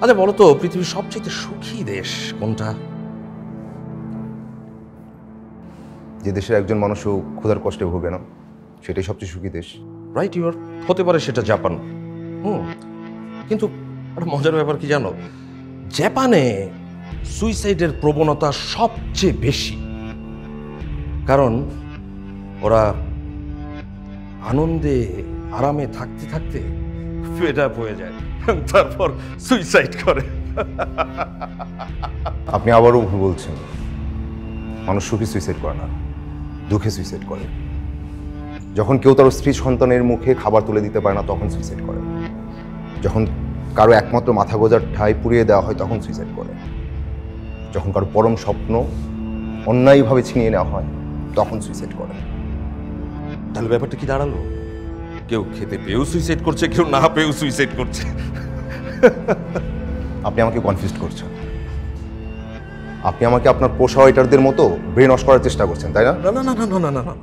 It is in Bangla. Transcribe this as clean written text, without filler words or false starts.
আচ্ছা বলো তো, পৃথিবীর সবচেয়ে সুখী দেশ কোনটা? যে দেশের একজন মানুষও ক্ষুধার কষ্টে ভোগে না, সেটাই সবচেয়ে সুখী দেশ। রাইট, ইউর হতে পারে সেটা জাপান। কিন্তু একটা মজার ব্যাপার কি জানো, জাপানে সুইসাইডের প্রবণতা সবচেয়ে বেশি, কারণ ওরা আনন্দে আরামে থাকতে থাকতে ফেড আপ হয়ে যায়, তারপর সুইসাইড করে। আপনি আবারও ভুল বলছেন। মানুষ সুখী সুইসাইড করে না, দুঃখে সুইসাইড করে। যখন কেউ তার স্ত্রী সন্তানের মুখে খাবার তুলে দিতে পারে না, তখন সুইসাইড করে। যখন কারো একমাত্র মাথা গোজার ঠাঁই পুড়িয়ে দেওয়া হয়, তখন সুইসাইড করে। যখন কারো পরম স্বপ্ন অন্যায়ভাবে ছিনিয়ে নেওয়া হয়, তখন সুইসাইড করে। তাহলে ব্যাপারটা কি দাঁড়ালো? কেউ খেতে পেয়েও সুইসাইড করছে, কেউ না পেয়েও সুইসাইড করছে। আপনি আমাকে কনফিউজ করছেন। আপনি আমাকে আপনার পোষা ওয়েটারদের মতো ব্রেন ওয়াশ করার চেষ্টা করছেন, তাই না? না না না না না না না।